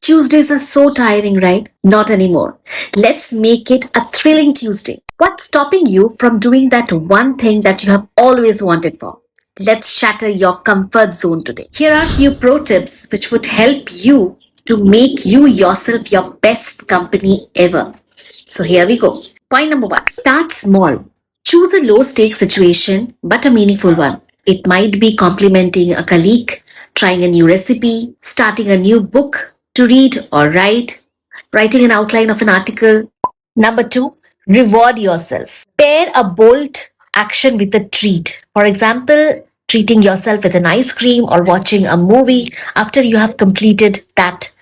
Tuesdays are so tiring, right? Not anymore. Let's make it a thrilling Tuesday. What's stopping you from doing that one thing that you have always wanted for? Let's shatter your comfort zone today. Here are few pro tips which would help you to make you yourself your best company ever. So here we go. Point number one, start small. Choose a low stake situation but a meaningful one. It might be complimenting a colleague, trying a new recipe, starting a new book to read or write, writing an outline of an article. Number two, reward yourself. Pair a bold action with a treat. For example, treating yourself with an ice cream or watching a movie after you have completed that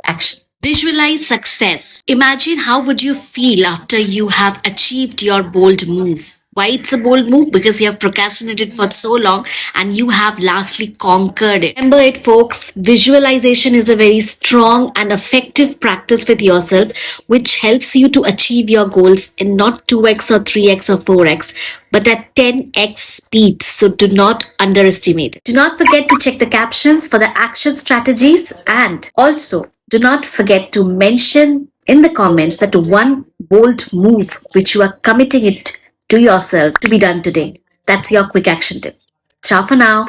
action. Visualize success. Imagine how would you feel after you have achieved your bold move. Why it's a bold move? Because you have procrastinated for so long and you have lastly conquered it. Remember it, folks. Visualization is a very strong and effective practice with yourself, which helps you to achieve your goals in not 2x or 3x or 4x, but at 10x speed. So do not underestimate it. Do not forget to check the captions for the action strategies, and also do not forget to mention in the comments that one bold move which you are committing it to yourself to be done today. That's your quick action tip. Ciao for now.